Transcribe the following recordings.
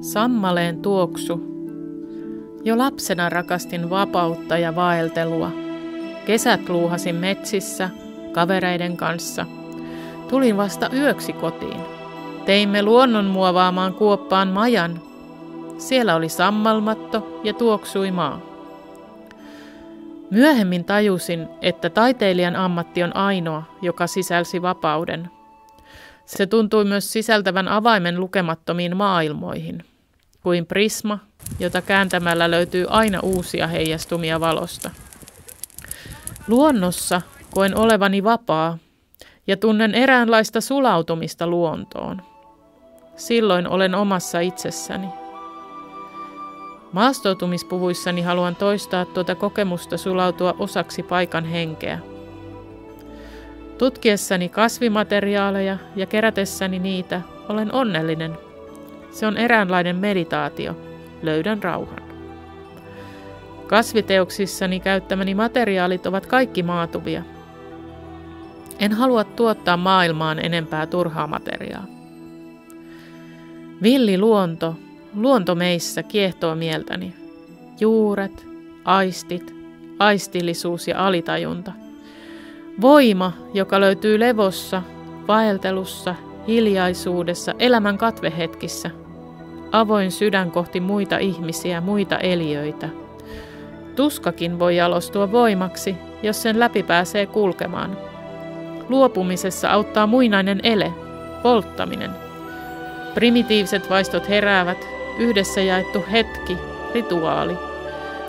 Sammaleen tuoksu. Jo lapsena rakastin vapautta ja vaeltelua. Kesät luuhasin metsissä, kavereiden kanssa. Tulin vasta yöksi kotiin. Teimme luonnon muovaamaan kuoppaan majan. Siellä oli sammalmatto ja tuoksui maa. Myöhemmin tajusin, että taiteilijan ammatti on ainoa, joka sisälsi vapauden. Se tuntui myös sisältävän avaimen lukemattomiin maailmoihin, kuin prisma, jota kääntämällä löytyy aina uusia heijastumia valosta. Luonnossa koen olevani vapaa ja tunnen eräänlaista sulautumista luontoon. Silloin olen omassa itsessäni. Maastoutumispuvuissani haluan toistaa tuota kokemusta sulautua osaksi paikan henkeä. Tutkiessani kasvimateriaaleja ja kerätessäni niitä olen onnellinen. Se on eräänlainen meditaatio. Löydän rauhan. Kasviteoksissani käyttämäni materiaalit ovat kaikki maatuvia. En halua tuottaa maailmaan enempää turhaa materiaa. Villi luonto meissä kiehtoo mieltäni. Juuret, aistit, aistillisuus ja alitajunta. Voima, joka löytyy levossa, vaeltelussa, hiljaisuudessa, elämän katvehetkissä. Avoin sydän kohti muita ihmisiä, muita eliöitä. Tuskakin voi jalostua voimaksi, jos sen läpi pääsee kulkemaan. Luopumisessa auttaa muinainen ele, polttaminen. Primitiiviset vaistot heräävät, yhdessä jaettu hetki, rituaali.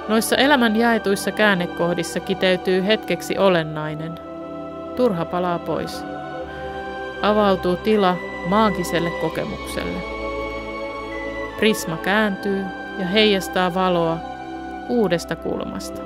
Noissa elämän jaetuissa käännekohdissa kiteytyy hetkeksi olennainen. Turha palaa pois. Avautuu tila maagiselle kokemukselle. Prisma kääntyy ja heijastaa valoa uudesta kulmasta.